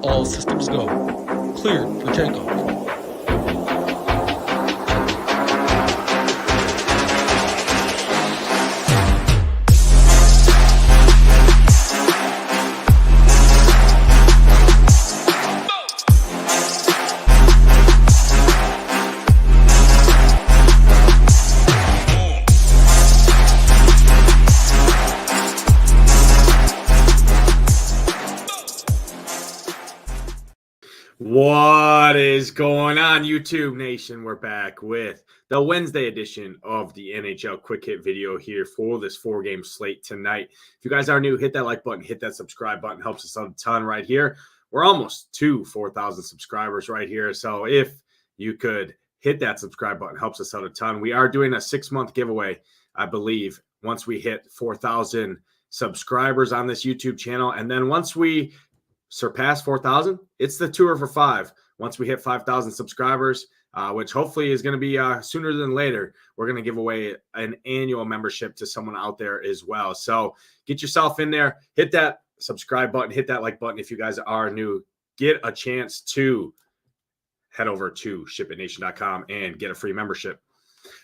All systems go. Cleared for takeoff. What is going on, YouTube Nation? We're back with the Wednesday edition of the NHL Quick Hit video here for this 4-game slate tonight. If you guys are new, hit that like button, hit that subscribe button. Helps us out a ton right here. We're almost to 4,000 subscribers right here. So if you could hit that subscribe button, helps us out a ton. We are doing a 6-month giveaway, I believe, once we hit 4,000 subscribers on this YouTube channel. And then once we surpass 4,000, it's the tour for 5. Once we hit 5,000 subscribers, which hopefully is going to be sooner than later, we're going to give away an annual membership to someone out there as well. So get yourself in there, hit that subscribe button, hit that like button if you guys are new. Get a chance to head over to SHIPITNation.com and get a free membership.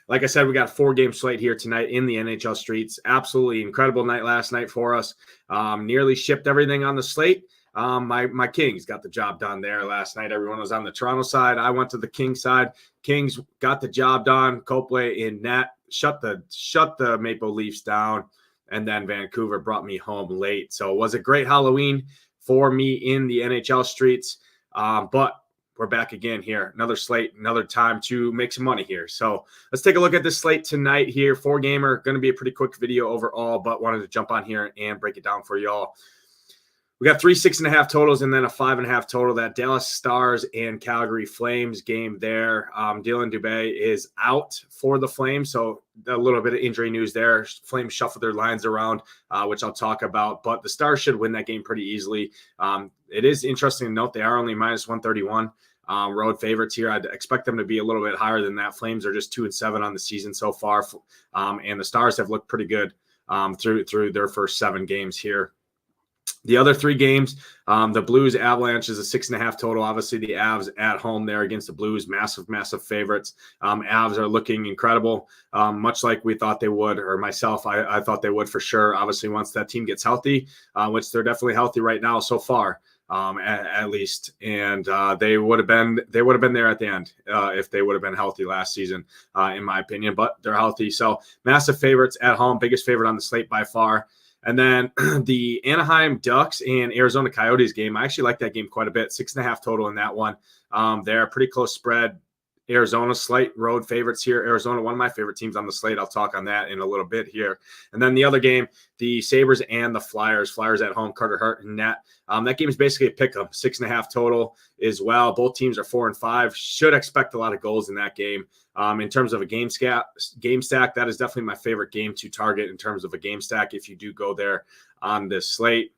Like I said, we got a 4-game slate here tonight in the NHL streets. Absolutely incredible night last night for us. Nearly shipped everything on the slate. My Kings got the job done there last night. Everyone was on the Toronto side. I went to the Kings side. Kings got the job done. Copley in net shut the Maple Leafs down, and then Vancouver brought me home late. So it was a great Halloween for me in the NHL streets. But we're back again here. Another slate, another time to make some money here. So let's take a look at this slate tonight here. 4-gamer, going to be a pretty quick video overall, but wanted to jump on here and break it down for y'all. We got 3 6.5 totals and then a 5.5 total. That Dallas Stars and Calgary Flames game there. Dylan Dubé is out for the Flames, so a little bit of injury news there. Flames shuffled their lines around, which I'll talk about, but the Stars should win that game pretty easily. It is interesting to note they are only minus 131 road favorites here. I'd expect them to be a little bit higher than that. Flames are just 2-7 on the season so far, and the Stars have looked pretty good through their first 7 games here. The other 3 games, the Blues Avalanche is a 6.5 total. Obviously, the Avs at home there against the Blues, massive favorites. Avs are looking incredible, much like we thought they would, or myself, I thought they would for sure. Obviously, once that team gets healthy, which they're definitely healthy right now so far, at least, and they would have been there at the end if they would have been healthy last season, in my opinion. But they're healthy, so massive favorites at home, biggest favorite on the slate by far. And then the Anaheim Ducks and Arizona Coyotes game, I actually like that game quite a bit. 6.5 total in that one. They're a pretty close spread. Arizona slight road favorites here. Arizona, one of my favorite teams on the slate. I'll talk on that in a little bit here. And then the other game, the Sabres and the Flyers. Flyers at home, Carter Hart and net. That game is basically a pick-em, 6.5 total as well. Both teams are 4-5. Should expect a lot of goals in that game. In terms of a game stack, that is definitely my favorite game to target in terms of a game stack if you do go there on this slate.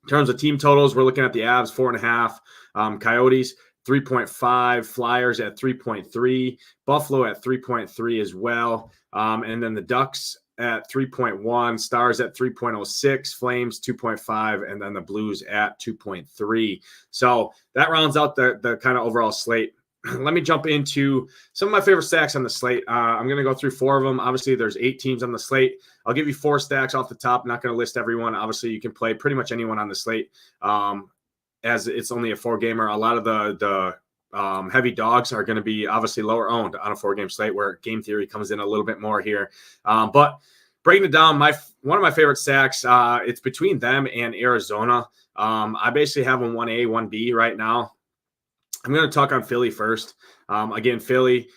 In terms of team totals, we're looking at the Avs, 4.5. Coyotes, 3.5, Flyers at 3.3, Buffalo at 3.3 as well. And then the Ducks at 3.1, Stars at 3.06, Flames 2.5, and then the Blues at 2.3. So that rounds out the kind of overall slate. Let me jump into some of my favorite stacks on the slate. I'm going to go through 4 of them. Obviously, there's 8 teams on the slate. I'll give you 4 stacks off the top. I'm not going to list everyone. Obviously, you can play pretty much anyone on the slate. As it's only a 4-gamer, a lot of the heavy dogs are going to be obviously lower owned on a 4-game slate where game theory comes in a little bit more here. But breaking it down, one of my favorite stacks, it's between them and Arizona. I basically have them 1A, 1B right now. I'm going to talk on Philly first. Again, Philly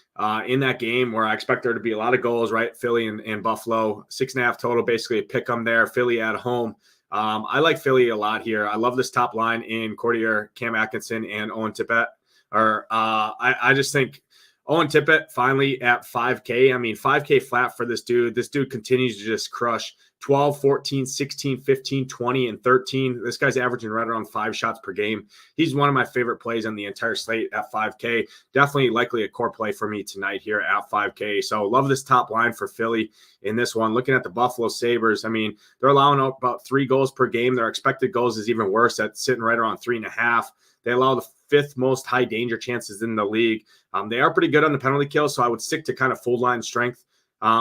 in that game where I expect there to be a lot of goals, right? Philly and Buffalo, 6.5 total, basically a pick 'em there. Philly at home. I like Philly a lot here. I love this top line in Courtier, Cam Atkinson, and Owen Tippett. I just think Owen Tippett finally at 5K. I mean, 5K flat for this dude. This dude continues to just crush 12, 14, 16, 15, 20, and 13. This guy's averaging right around 5 shots per game. He's one of my favorite plays on the entire slate at 5K. Definitely likely a core play for me tonight here at 5K. So love this top line for Philly in this one. Looking at the Buffalo Sabres, I mean, they're allowing about 3 goals per game. Their expected goals is even worse. That's sitting right around 3.5. They allow the 5th most high danger chances in the league. They are pretty good on the penalty kill, so I would stick to kind of full line strength,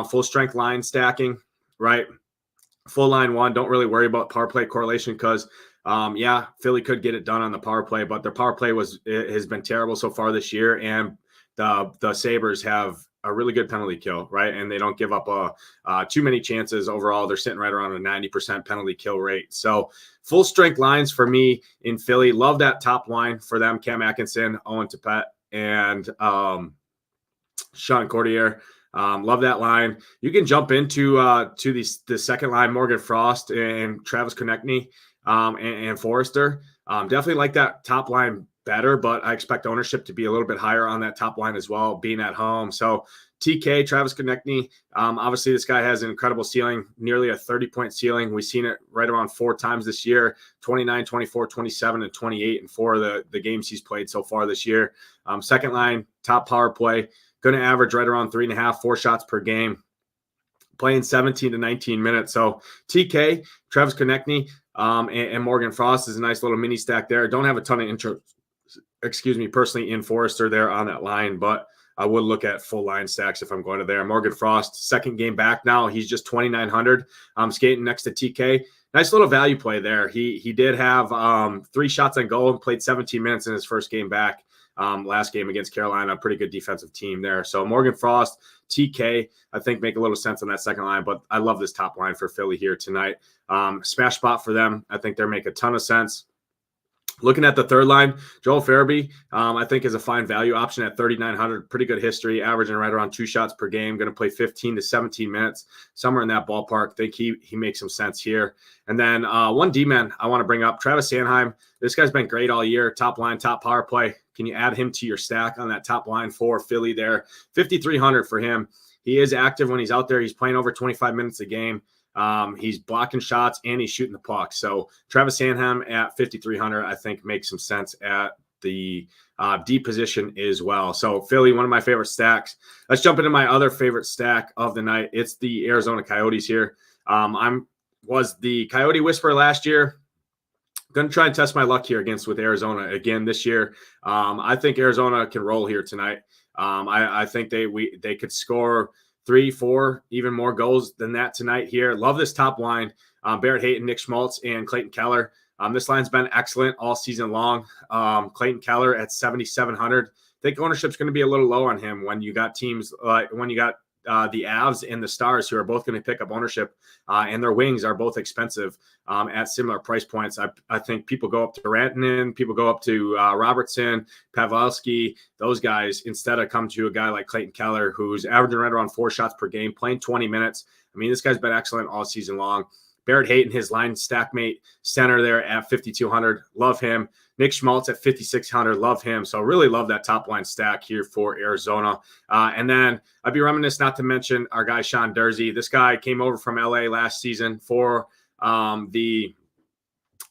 full strength line stacking, right? Full line one. Don't really worry about power play correlation because, yeah, Philly could get it done on the power play, but their power play has been terrible so far this year, and the Sabres have a really good penalty kill, right? And they don't give up too many chances overall. They're sitting right around a 90% penalty kill rate. So full strength lines for me in Philly. Love that top line for them. Cam Atkinson, Owen Tippett, and Sean Courtier. Love that line. You can jump into the second line, Morgan Frost and Travis Konechny and Forrester. Definitely like that top line better, but I expect ownership to be a little bit higher on that top line as well, being at home. So TK, Travis Konechny, obviously this guy has an incredible ceiling, nearly a 30-point ceiling. We've seen it right around 4 times this year, 29, 24, 27, and 28 in 4 of the games he's played so far this year. Second line, top power play, going to average right around 3.5, 4 shots per game, playing 17 to 19 minutes. So TK, Travis Konechny, and Morgan Frost is a nice little mini stack there. Don't have a ton of interest, personally in Forrester there on that line, but I would look at full line stacks if I'm going to there. Morgan Frost, second game back now. He's just 2,900. Skating next to TK. Nice little value play there. He did have 3 shots on goal and played 17 minutes in his first game back. Last game against Carolina, pretty good defensive team there. So Morgan Frost, TK, I think make a little sense on that second line, but I love this top line for Philly here tonight. Smash spot for them. I think they make a ton of sense. Looking at the third line, Joel Farabee, I think is a fine value option at 3,900. Pretty good history, averaging right around 2 shots per game. Going to play 15 to 17 minutes, somewhere in that ballpark. Think he makes some sense here. And then one D-man I want to bring up, Travis Sanheim. This guy's been great all year. Top line, top power play. Can you add him to your stack on that top line for Philly there? 5,300 for him. He is active when he's out there. He's playing over 25 minutes a game. He's blocking shots and he's shooting the puck. So Travis Sanheim at 5,300, I think makes some sense at the D position as well. So Philly, one of my favorite stacks. Let's jump into my other favorite stack of the night. It's the Arizona Coyotes here. Was the Coyote Whisperer last year. Going to try and test my luck here with Arizona again this year. I think Arizona can roll here tonight. I think they could score 3, 4, even more goals than that tonight here. Love this top line. Barrett Hayton, Nick Schmaltz, and Clayton Keller. This line's been excellent all season long. Clayton Keller at 7,700. I think ownership's going to be a little low on him when you got teams when you got the Avs and the Stars who are both going to pick up ownership, and their wings are both expensive at similar price points. I think people go up to Rantanen, people go up to Robertson, Pavelski, those guys, instead of come to a guy like Clayton Keller, who's averaging right around 4 shots per game, playing 20 minutes. I mean, this guy's been excellent all season long. Barrett Hayton, his line stackmate center there at 5,200. Love him. Nick Schmaltz at 5,600. Love him. So really love that top line stack here for Arizona. And then I'd be remiss not to mention our guy, Sean Durzi. This guy came over from LA last season for the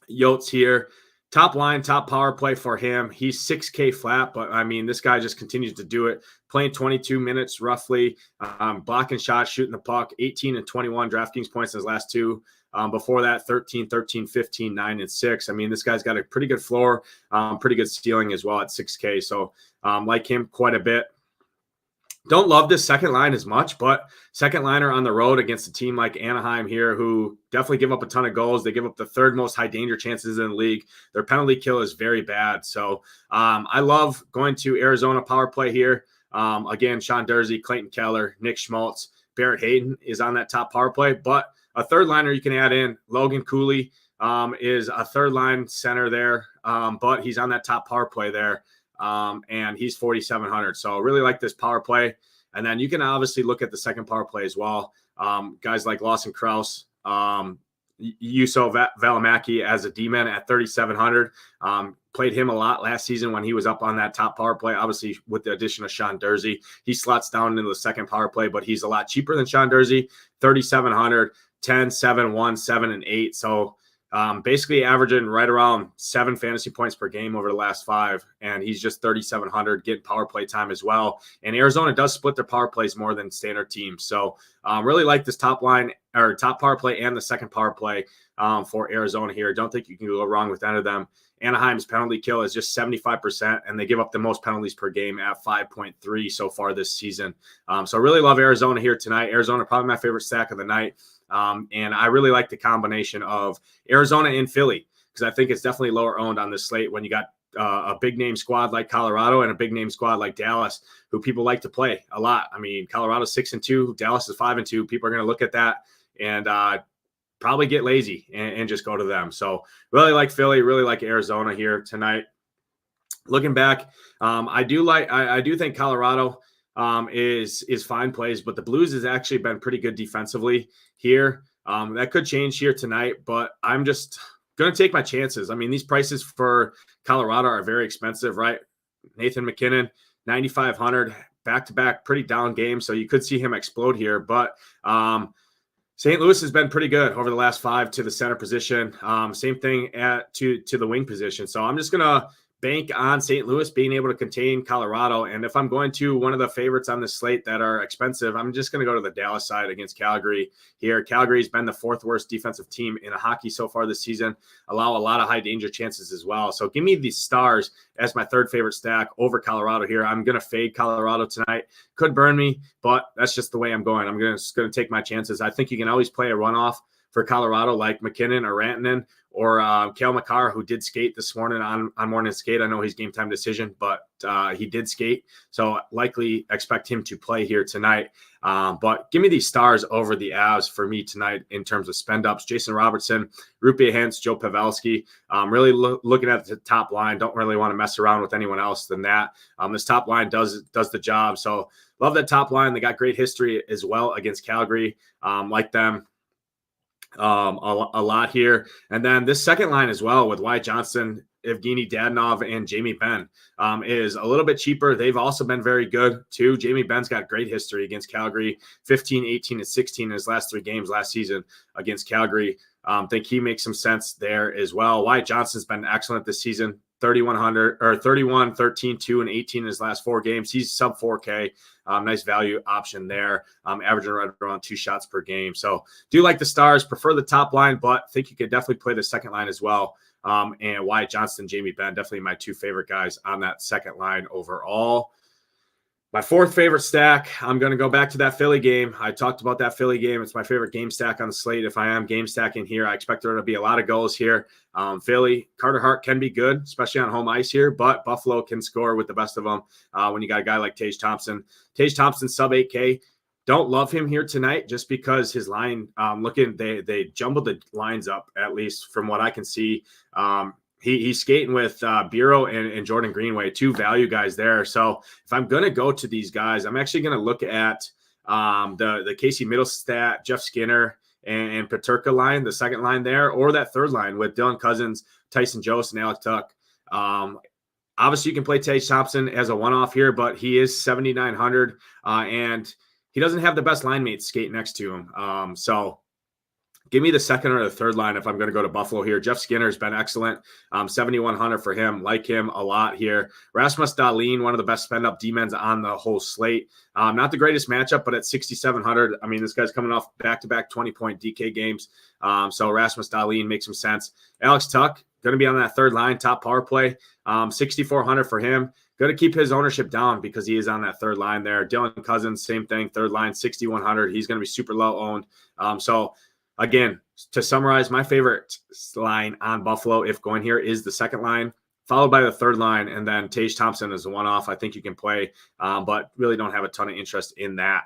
Yotes here. Top line, top power play for him. He's 6K flat, but I mean, this guy just continues to do it. Playing 22 minutes roughly, blocking shots, shooting the puck, 18 and 21 DraftKings points in his last 2. Before that, 13, 13, 15, 9, and 6. I mean, this guy's got a pretty good floor, pretty good ceiling as well at 6K. So like him quite a bit. Don't love this second line as much, but second liner on the road against a team like Anaheim here, who definitely give up a ton of goals. They give up the 3rd most high danger chances in the league. Their penalty kill is very bad. So I love going to Arizona power play here. Again, Sean Durzi, Clayton Keller, Nick Schmaltz, Barrett Hayton is on that top power play, but a third liner you can add in. Logan Cooley is a third line center there, but he's on that top power play there. And he's 4,700. So really like this power play. And then you can obviously look at the second power play as well. Guys like Lawson Krause, Juuso Valimaki as a D-man at 3,700. Played him a lot last season when he was up on that top power play. Obviously, with the addition of Sean Durzi, he slots down into the second power play, but he's a lot cheaper than Sean Durzi. 3,700, 10, 7, 1, 7, and 8. So basically averaging right around 7 fantasy points per game over the last 5, and he's just 3,700, getting power play time as well. And Arizona does split their power plays more than standard teams. So really like this top line or top power play and the second power play for Arizona here. Don't think you can go wrong with any of them. Anaheim's penalty kill is just 75%, and they give up the most penalties per game at 5.3 so far this season. So I really love Arizona here tonight. Arizona, probably my favorite stack of the night. And I really like the combination of Arizona and Philly because I think it's definitely lower owned on this slate when you got a big name squad like Colorado and a big name squad like Dallas, who people like to play a lot. I mean, Colorado's 6-2, Dallas is 5-2. People are going to look at that and probably get lazy and just go to them. So really like Philly, really like Arizona here tonight. Looking back, I do think Colorado is fine plays, but the Blues has actually been pretty good defensively here. That could change here tonight, but I'm just going to take my chances. I mean, these prices for Colorado are very expensive, right? Nathan McKinnon, 9,500, back-to-back, pretty down game, so you could see him explode here, but St. Louis has been pretty good over the last 5 to the center position. Same thing to the wing position. So I'm just going to bank on St. Louis being able to contain Colorado. And if I'm going to one of the favorites on this slate that are expensive, I'm just going to go to the Dallas side against Calgary here. Calgary's been the 4th worst defensive team in hockey so far this season, allow a lot of high danger chances as well. So give me the Stars as my 3rd favorite stack over Colorado here. I'm going to fade Colorado tonight. Could burn me, but that's just the way I'm going. I'm just going to take my chances. I think you can always play a runoff for Colorado like McKinnon or Rantanen or Cale Makar, who did skate this morning on morning skate. I know he's game time decision, but he did skate. So likely expect him to play here tonight. But give me these Stars over the Avs for me tonight in terms of spend ups. Jason Robertson, Rupia Hintz, Joe Pavelski. Really looking at the top line. Don't really want to mess around with anyone else than that. This top line does the job. So love that top line. They got great history as well against Calgary. Like them a lot here. And then this second line as well with Wyatt Johnston, Evgeny Dadonov, and Jamie Benn is a little bit cheaper. They've also been very good too. Jamie Benn's got great history against Calgary, 15, 18, and 16 in his last 3 games last season against Calgary. Think he makes some sense there as well. Wyatt Johnston's been excellent this season. 3,100 or 31, 13, 2, and 18 in his last 4 games. He's sub 4K. Nice value option there. Averaging right around 2 shots per game. So do like the Stars, prefer the top line, but think you could definitely play the second line as well. And Wyatt Johnston, Jamie Benn, definitely my 2 favorite guys on that second line overall. My 4th favorite stack, I'm going to go back to that Philly game. I talked about that Philly game. It's my favorite game stack on the slate. If I am game stacking here, I expect there to be a lot of goals here. Philly, Carter Hart can be good, especially on home ice here, but Buffalo can score with the best of them when you got a guy like Tage Thompson. Tage Thompson, sub 8K. Don't love him here tonight just because his line, they jumbled the lines up, at least from what I can see. He's skating with Bureau and Jordan Greenway, 2 value guys there. So if I'm going to go to these guys, I'm actually going to look at the Casey Middlestat, Jeff Skinner, and Peterka line, the second line there, or that third line with Dylan Cousins, Tyson Jost, and Alex Tuch. Obviously, you can play Tage Thompson as a one-off here, but he is 7,900, and he doesn't have the best line mates skate next to him. So give me the second or the third line if I'm going to go to Buffalo here. Jeff Skinner's been excellent. 7,100 for him. Like him a lot here. Rasmus Dahlin, one of the best spend-up D-mens on the whole slate. Not the greatest matchup, but at 6,700, I mean, this guy's coming off back-to-back 20-point DK games. So Rasmus Dahlin makes some sense. Alex Tuch, going to be on that third line, top power play. 6,400 for him. Going to keep his ownership down because he is on that third line there. Dylan Cousins, same thing, third line, 6,100. He's going to be super low owned. Again, to summarize, my favorite line on Buffalo, if going here, is the second line, followed by the third line, and then Tage Thompson is a one-off. I think you can play, but really don't have a ton of interest in that.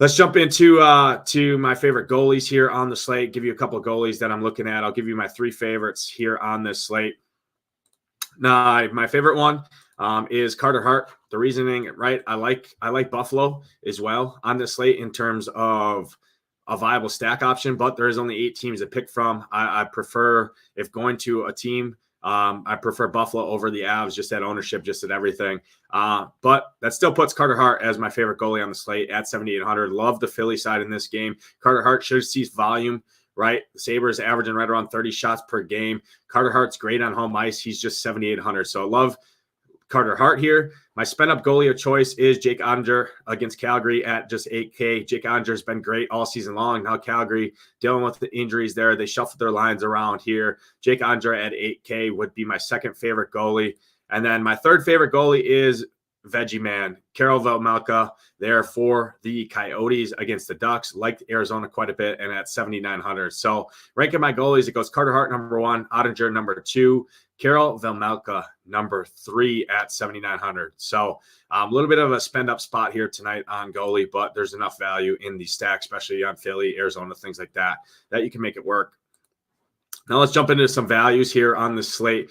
Let's jump into to my favorite goalies here on the slate. Give you a couple of goalies that I'm looking at. I'll give you my 3 favorites here on this slate. Now, my favorite one is Carter Hart. The reasoning, right? I like Buffalo as well on this slate in terms of a viable stack option, but there is only 8 teams to pick from. I prefer, if going to a team, I prefer Buffalo over the Avs, just at ownership, just at everything. But that still puts Carter Hart as my favorite goalie on the slate at 7,800. Love the Philly side in this game. Carter Hart should see volume, right? The Sabres averaging right around 30 shots per game. Carter Hart's great on home ice. He's just 7,800. So I love Carter Hart here. My spend-up goalie of choice is Jake Oettinger against Calgary at just 8K. Jake Ottinger's been great all season long. Now Calgary dealing with the injuries there. They shuffled their lines around here. Jake Oettinger at 8K would be my second favorite goalie. And then my third favorite goalie is Veggie Man, Karel Vejmelka, there for the Coyotes against the Ducks. Liked Arizona quite a bit, and at 7,900. So ranking my goalies, it goes Carter Hart number 1, Oettinger number 2, Karel Vejmelka number 3 at 7,900. So a little bit of a spend up spot here tonight on goalie, but there's enough value in the stack, especially on Philly, Arizona, things like that, that you can make it work. Now let's jump into some values here on the slate.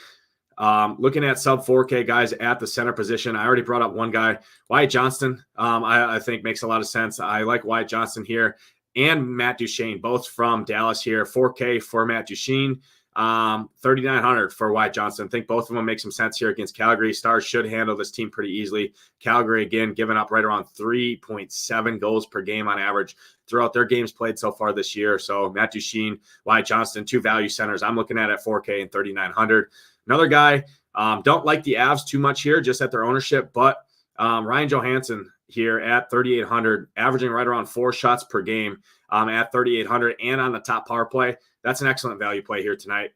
Looking at sub 4K guys at the center position, I already brought up one guy, Wyatt Johnston. I think makes a lot of sense. I like Wyatt Johnston here and Matt Duchene, both from Dallas here. 4K for Matt Duchene, 3,900 for Wyatt Johnston. I think both of them make some sense here against Calgary. Stars should handle this team pretty easily. Calgary, again, giving up right around 3.7 goals per game on average throughout their games played so far this year. So Matt Duchene, Wyatt Johnston, 2 value centers I'm looking at 4K and 3,900. Another guy, don't like the Avs too much here, just at their ownership, but Ryan Johansson here at 3,800, averaging right around 4 shots per game at 3,800 and on the top power play. That's an excellent value play here tonight.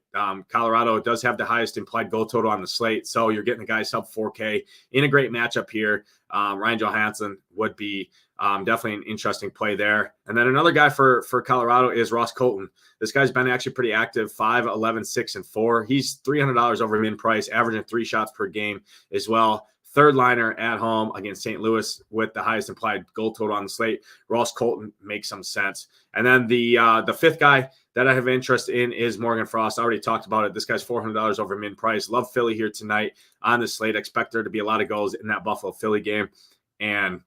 Colorado does have the highest implied goal total on the slate, so you're getting a guy sub 4K in a great matchup here. Ryan Johansson would be definitely an interesting play there. And then another guy for Colorado is Ross Colton. This guy's been actually pretty active, 5, 11, 6, and 4. He's $300 over min price, averaging 3 shots per game as well. Third liner at home against St. Louis with the highest implied goal total on the slate. Ross Colton makes some sense. And then the fifth guy that I have interest in is Morgan Frost. I already talked about it. This guy's $400 over min price. Love Philly here tonight on the slate. Expect there to be a lot of goals in that Buffalo Philly game. And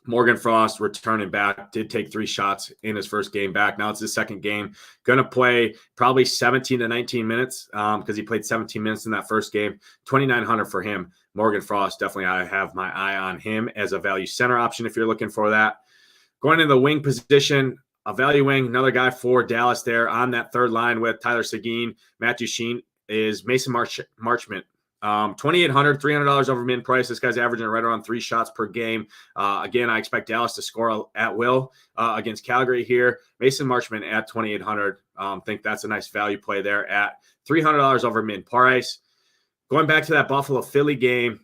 Morgan Frost returning back, did take 3 shots in his first game back. Now it's his second game. Going to play probably 17 to 19 minutes because he played 17 minutes in that first game. 2,900 for him. Morgan Frost, definitely I have my eye on him as a value center option if you're looking for that. Going in the wing position, a value wing, another guy for Dallas there on that third line with Tyler Seguin, Matt Duchene, is Mason Marchment. 2,800, $300 over min price. This guy's averaging right around 3 shots per game. Again, I expect Dallas to score at will against Calgary here. Mason Marchment at 2,800. Think that's a nice value play there at $300 over min price. Going back to that Buffalo Philly game,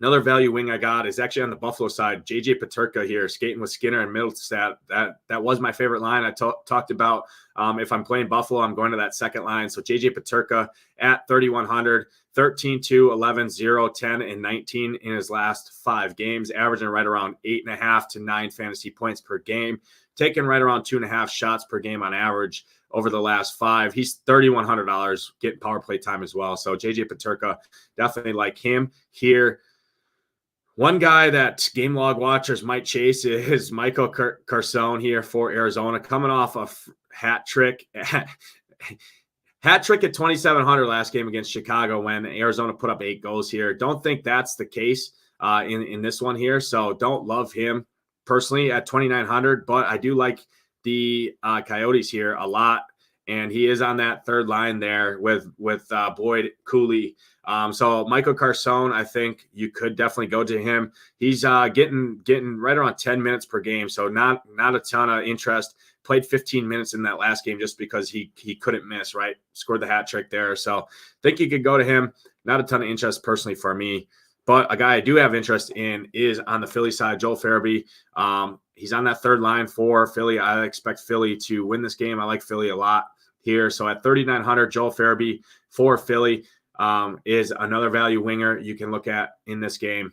another value wing I got is actually on the Buffalo side. JJ Peterka here, skating with Skinner and Middlestat. That was my favorite line I talked about. If I'm playing Buffalo, I'm going to that second line. So JJ Peterka at 3,100, 13, 2, 11, 0, 10, and 19 in his last 5 games, averaging right around 8.5 to 9 fantasy points per game, taking right around 2.5 shots per game on average over the last 5. He's $3,100 getting power play time as well. So JJ Peterka, definitely like him here. One guy that game log watchers might chase is Michael Carson here for Arizona, coming off a hat trick. Hat trick at 2,700 last game against Chicago when Arizona put up 8 goals here. Don't think that's the case in this one here. So don't love him personally at 2,900, but I do like the Coyotes here a lot. And he is on that third line there with Boyd Cooley. So Michael Carson, I think you could definitely go to him. He's getting right around 10 minutes per game. So not a ton of interest. Played 15 minutes in that last game just because he couldn't miss, right? Scored the hat trick there. So I think you could go to him. Not a ton of interest personally for me. But a guy I do have interest in is on the Philly side, Joel Farabee. He's on that third line for Philly. I expect Philly to win this game. I like Philly a lot here. So at 3,900, Joel Farabee for Philly is another value winger you can look at in this game.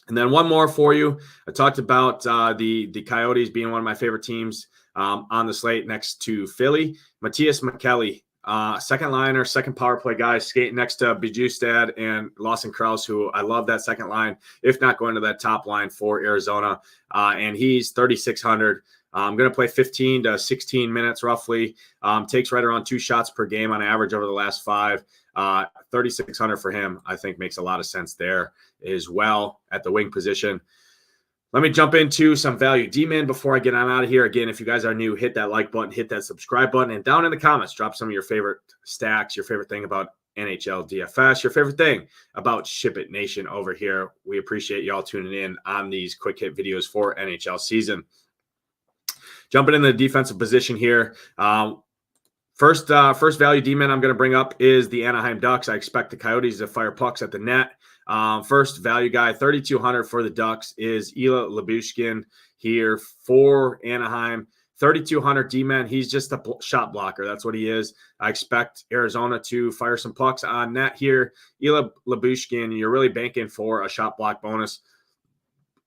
And then one more for you. I talked about the Coyotes being one of my favorite teams on the slate next to Philly. Matthias McKelly, second liner, second power play guy, skating next to Bjugstad and Lawson Krause, who I love that second line, if not going to that top line for Arizona. And he's 3,600. I'm going to play 15 to 16 minutes roughly. Takes right around 2 shots per game on average over the last 5. 3,600 for him, I think, makes a lot of sense there as well at the wing position. Let me jump into some value D-man before I get on out of here. Again, if you guys are new, hit that like button, hit that subscribe button, and down in the comments, drop some of your favorite stacks, your favorite thing about NHL DFS, your favorite thing about SHIPIT Nation over here. We appreciate y'all tuning in on these quick hit videos for NHL season. Jumping in the defensive position here. First value D-man I'm going to bring up is the Anaheim Ducks. I expect the Coyotes to fire pucks at the net. First value guy, 3,200 for the Ducks is Ilya Lyubushkin here for Anaheim. 3,200 D-man. He's just a shot blocker. That's what he is. I expect Arizona to fire some pucks on net here. Ilya Lyubushkin, you're really banking for a shot block bonus.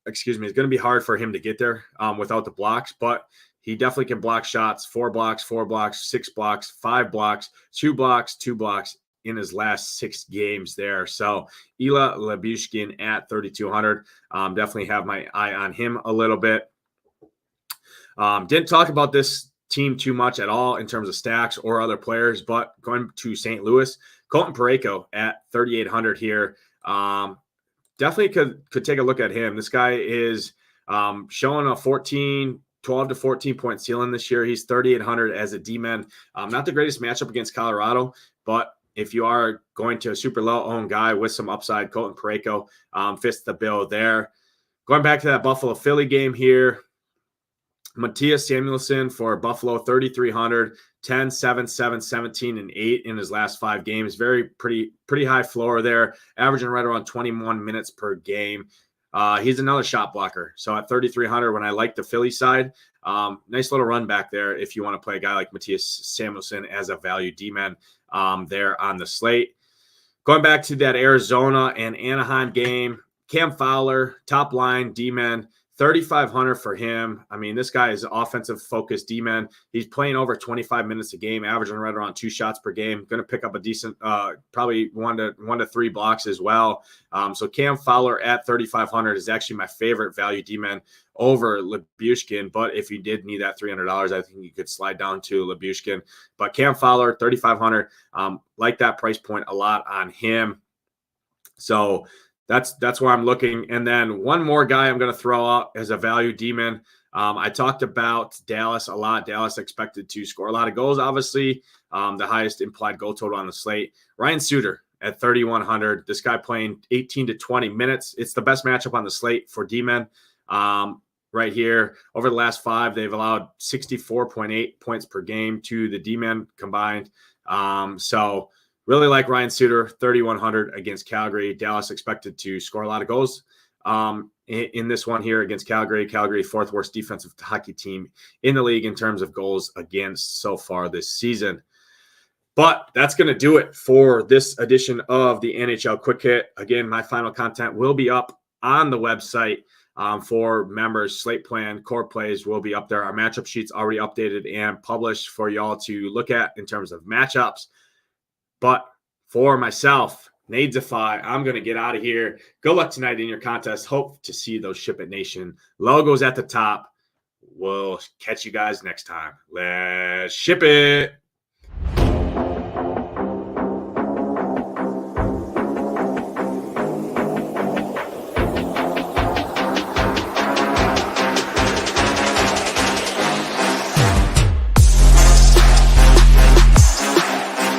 Excuse me. It's going to be hard for him to get there without the blocks, but he definitely can block shots. 4 blocks, 4 blocks, 6 blocks, 5 blocks, 2 blocks, 2 blocks in his last 6 games there. So Ilya Lyubushkin at 3,200. Definitely have my eye on him a little bit. Didn't talk about this team too much at all in terms of stacks or other players, but going to St. Louis, Colton Parayko at 3,800 here. Definitely could take a look at him. This guy is showing a 12 to 14 point ceiling this year. He's 3,800 as a D-man. Not the greatest matchup against Colorado, but if you are going to a super low-owned guy with some upside, Colton Parayko fits the bill there. Going back to that Buffalo-Philly game here, Matthias Samuelsson for Buffalo, 3,300, 10, 7, 7, 17, and 8 in his last 5 games. Pretty high floor there, averaging right around 21 minutes per game. He's another shot blocker. So at 3,300, when I like the Philly side, nice little run back there if you want to play a guy like Matthias Samuelsson as a value D-man there on the slate. Going back to that Arizona and Anaheim game, Cam Fowler, top line D-man, 3,500 for him. I mean, this guy is an offensive-focused D-man. He's playing over 25 minutes a game, averaging right around 2 shots per game. Going to pick up a decent, probably 1 to 3 blocks as well. So Cam Fowler at 3,500 is actually my favorite value D-man over Lyubushkin. But if you did need that $300, I think you could slide down to Lyubushkin. But Cam Fowler, 3,500, like that price point a lot on him. So that's where I'm looking. And then one more guy I'm going to throw out as a value D-man. I talked about Dallas a lot. Dallas expected to score a lot of goals, obviously. The highest implied goal total on the slate. Ryan Suter at 3,100. This guy playing 18 to 20 minutes. It's the best matchup on the slate for D-men right here. Over the last 5, they've allowed 64.8 points per game to the D-men combined. So really like Ryan Suter, 3,100 against Calgary. Dallas expected to score a lot of goals in this one here against Calgary. Calgary, 4th worst defensive hockey team in the league in terms of goals against so far this season. But that's going to do it for this edition of the NHL Quick Hit. Again, my final content will be up on the website for members. Slate plan, core plays will be up there. Our matchup sheets already updated and published for y'all to look at in terms of matchups. But for myself, Nadesify, I'm going to get out of here. Good luck tonight in your contest. Hope to see those SHIPIT Nation logos at the top. We'll catch you guys next time. Let's ship it.